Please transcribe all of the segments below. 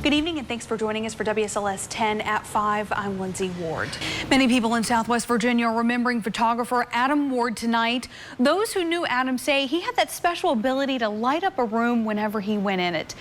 Good evening and thanks for joining us for WSLS 10 at 5. I'm Lindsey Ward. Many people in Southwest Virginia are remembering photographer Adam Ward tonight. Those who knew Adam say he had that special ability to light up a room whenever he went in it.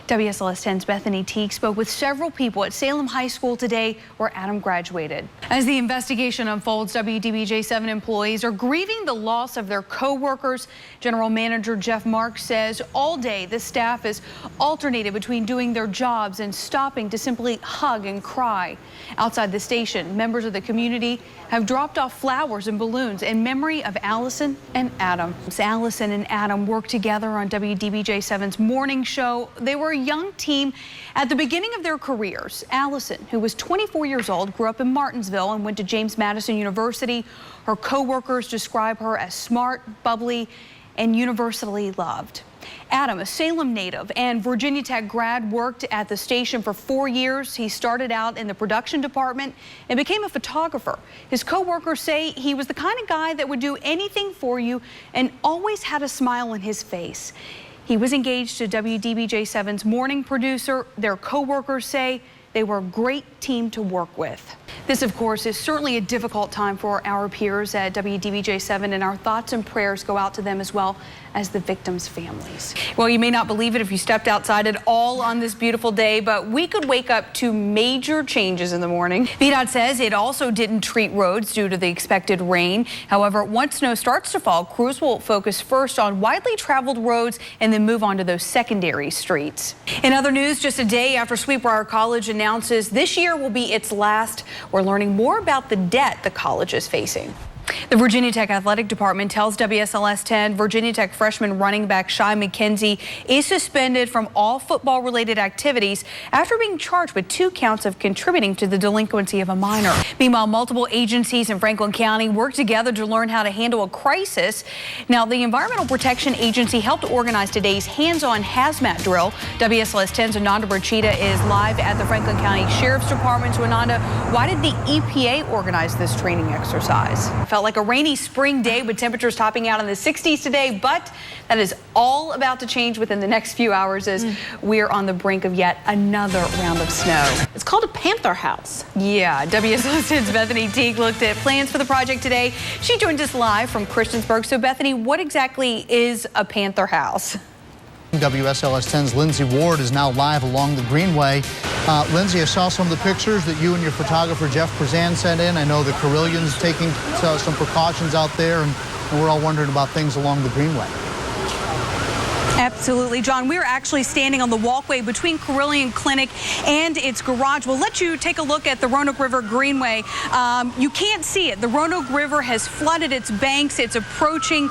WSLS 10's Bethany Teague spoke with several people at Salem High School today where Adam graduated. As the investigation unfolds, WDBJ-7 employees are grieving the loss of their co-workers. General Manager Jeff Marks says all day the staff is alternated between doing their jobs and stopping to simply hug and cry. Outside the station, members of the community have dropped off flowers and balloons in memory of Allison and Adam. Allison and Adam worked together on WDBJ-7's morning show. They were a young team at the beginning of their careers. Allison, who was 24 years old, grew up in Martinsville and went to James Madison University. Her co-workers describe her as smart, bubbly, and universally loved. Adam, a Salem native and Virginia Tech grad, worked at the station for 4 years. He started out in the production department and became a photographer. His co-workers say he was the kind of guy that would do anything for you and always had a smile on his face. He was engaged to WDBJ-7's morning producer. Their co-workers say they were a great team to work with. This, of course, is certainly a difficult time for our peers at WDBJ-7, and our thoughts and prayers go out to them as well as the victims' families. Well, you may not believe it if you stepped outside at all on this beautiful day, but we could wake up to major changes in the morning. VDOT says it also didn't treat roads due to the expected rain. However, once snow starts to fall, crews will focus first on widely traveled roads and then move on to those secondary streets. In other news, just a day after Sweetbriar College announces this year will be its last, we're learning more about the debt the college is facing. The Virginia Tech Athletic Department tells WSLS 10 Virginia Tech freshman running back Shy McKenzie is suspended from all football-related activities after being charged with 2 counts of contributing to the delinquency of a minor. Meanwhile, multiple agencies in Franklin County work together to learn how to handle a crisis. Now, the Environmental Protection Agency helped organize today's hands-on hazmat drill. WSLS 10's Ananda Brachita is live at the Franklin County Sheriff's Department. So, Ananda, why did the EPA organize this training exercise? Felt like a rainy spring day with temperatures topping out in the 60s today, but that is all about to change within the next few hours as we're on the brink of yet another round of snow. It's called a panther house. Yeah, WSLS 10's Bethany Teague looked at plans for the project today. She joined us live from Christiansburg. So Bethany, what exactly is a panther house? WSLS 10's Lindsey Ward is now live along the Greenway. Lindsey, I saw some of the pictures that you and your photographer Jeff Prezan sent in. I know the Carillion's taking some precautions out there, and we're all wondering about things along the Greenway. Absolutely, John. We're actually standing on the walkway between Carillion Clinic and its garage. We'll let you take a look at the Roanoke River Greenway. You can't see it. The Roanoke River has flooded its banks. It's approaching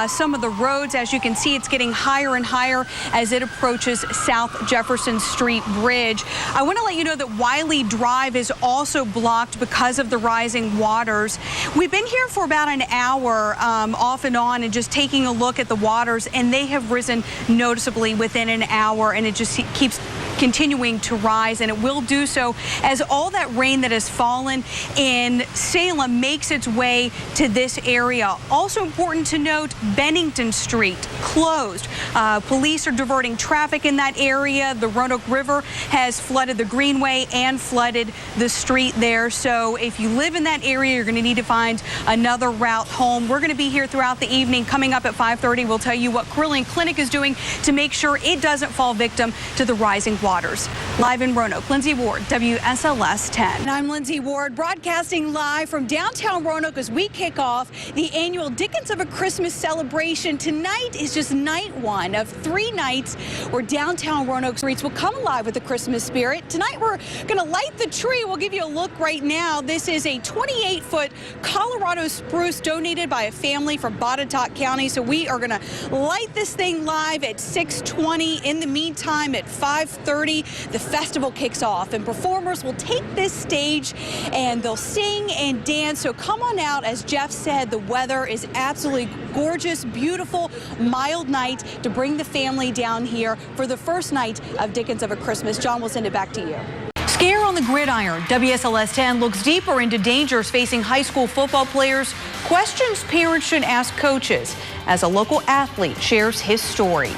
some of the roads. As you can see, it's getting higher and higher as it approaches South Jefferson Street Bridge. I want to let you know that Wiley Drive is also blocked because of the rising waters. We've been here for about an hour off and on and just taking a look at the waters, and they have risen noticeably within an hour, and it just keeps continuing to rise, and it will do so as all that rain that has fallen in Salem makes its way to this area. Also important to note, Bennington Street closed. Police are diverting traffic in that area. The Roanoke River has flooded the Greenway and flooded the street there. So if you live in that area, you're going to need to find another route home. We're going to be here throughout the evening. Coming up at 5:30, we'll tell you what Carillion Clinic is doing to make sure it doesn't fall victim to the rising waters. Live in Roanoke, Lindsey Ward, WSLS 10. And I'm Lindsey Ward, broadcasting live from downtown Roanoke as we kick off the annual Dickens of a Christmas celebration. Tonight is just night 1 of 3 nights where downtown Roanoke streets will come alive with the Christmas spirit. Tonight we're going to light the tree. We'll give you a look right now. This is a 28-foot Colorado spruce donated by a family from Botetourt County. So we are going to light this thing live at 6:20. In the meantime, at 5:30, the festival kicks off and performers will take this stage and they'll sing and dance. So come on out. As Jeff said, the weather is absolutely gorgeous, beautiful, mild night to bring the family down here for the first night of Dickens of a Christmas. John, we'll send it back to you. Scare on the gridiron. WSLS 10 looks deeper into dangers facing high school football players, questions parents should ask coaches, as a local athlete shares his story.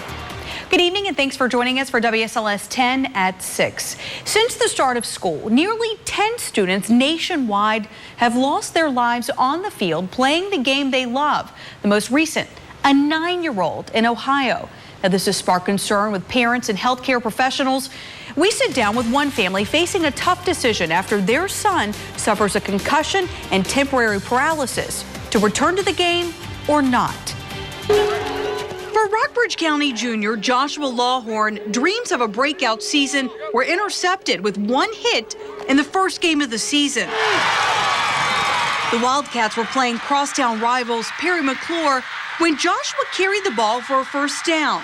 Good evening and thanks for joining us for WSLS 10 at 6. Since the start of school, nearly 10 students nationwide have lost their lives on the field playing the game they love. The most recent, a 9-year-old in Ohio. Now, this has sparked concern with parents and healthcare professionals. We sit down with one family facing a tough decision after their son suffers a concussion and temporary paralysis to return to the game or not. For Rockbridge County junior Joshua Lawhorn, dreams of a breakout season were intercepted with one hit in the first game of the season. The Wildcats were playing crosstown rivals Perry McClure when Joshua carried the ball for a first down.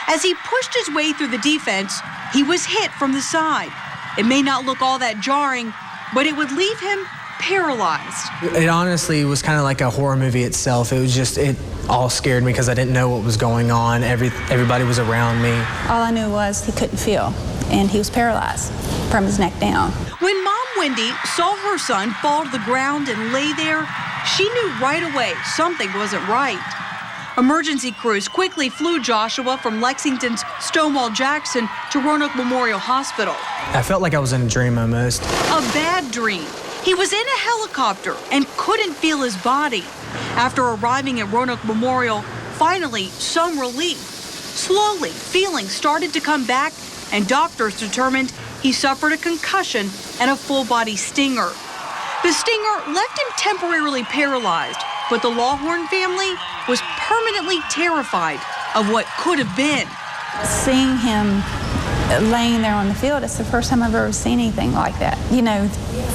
As he pushed his way through the defense, he was hit from the side. It may not look all that jarring, but it would leave him paralyzed. It honestly was kind of like a horror movie itself. It all scared me because I didn't know what was going on. Everybody was around me. All I knew was he couldn't feel, and he was paralyzed from his neck down. When Mom Wendy saw her son fall to the ground and lay there, she knew right away something wasn't right. Emergency crews quickly flew Joshua from Lexington's Stonewall Jackson to Roanoke Memorial Hospital. I felt like I was in a dream almost. A bad dream. He was in a helicopter and couldn't feel his body. After arriving at Roanoke Memorial, finally some relief. Slowly, feeling started to come back, and doctors determined he suffered a concussion and a full-body stinger. The stinger left him temporarily paralyzed, but the Lawhorn family was permanently terrified of what could have been. Seeing him laying there on the field, it's the first time I've ever seen anything like that,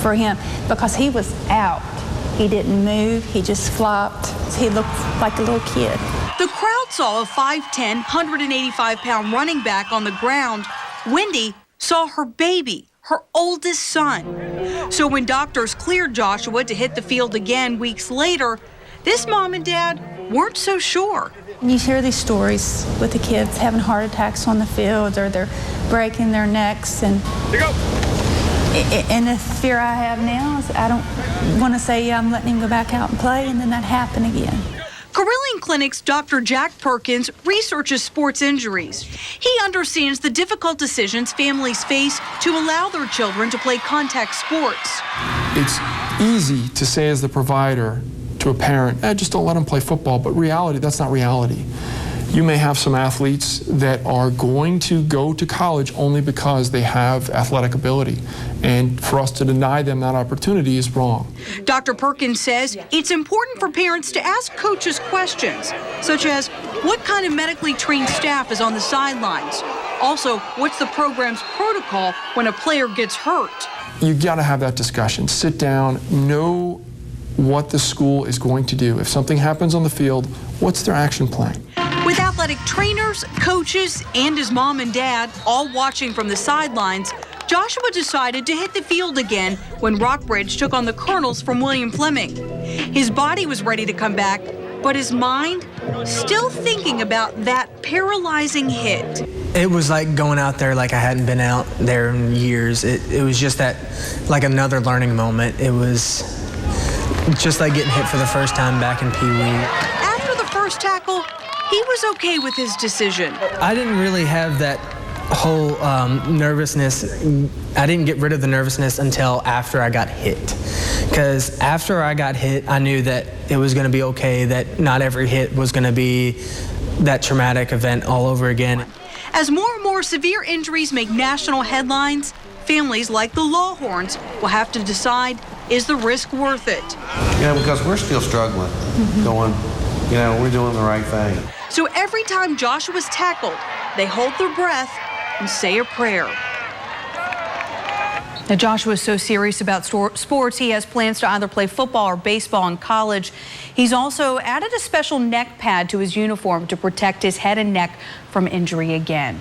for him, because he was out. He didn't move, he just flopped. He looked like a little kid. The crowd saw a 5'10", 185-pound running back on the ground. Wendy saw her baby, her oldest son. So when doctors cleared Joshua to hit the field again weeks later, this mom and dad weren't so sure. You hear these stories with the kids having heart attacks on the field, or they're breaking their necks, and the fear I have now is I don't want to say, I'm letting him go back out and play, and then that happen again. Carilion Clinic's Dr. Jack Perkins researches sports injuries. He understands the difficult decisions families face to allow their children to play contact sports. It's easy to say as the provider to a parent, just don't let them play football, but reality, that's not reality. You may have some athletes that are going to go to college only because they have athletic ability, and for us to deny them that opportunity is wrong. Dr. Perkins says it's important for parents to ask coaches questions, such as what kind of medically trained staff is on the sidelines? Also, what's the program's protocol when a player gets hurt? You gotta have that discussion. Sit down, know what the school is going to do. If something happens on the field, what's their action plan? With athletic trainers, coaches, and his mom and dad all watching from the sidelines, Joshua decided to hit the field again when Rockbridge took on the Colonels from William Fleming. His body was ready to come back, but his mind still thinking about that paralyzing hit. It was like going out there like I hadn't been out there in years. It was just that, like another learning moment. It was just like getting hit for the first time back in Pee Wee. After the first tackle, he was okay with his decision. I didn't really have that whole nervousness. I didn't get rid of the nervousness until after I got hit. Because after I got hit, I knew that it was going to be okay, that not every hit was going to be that traumatic event all over again. As more and more severe injuries make national headlines, families like the Lawhorns will have to decide, is the risk worth it? Because we're still struggling, going, we're doing the right thing. So every time Joshua's tackled, they hold their breath and say a prayer. Now, Joshua is so serious about sports, he has plans to either play football or baseball in college. He's also added a special neck pad to his uniform to protect his head and neck from injury again.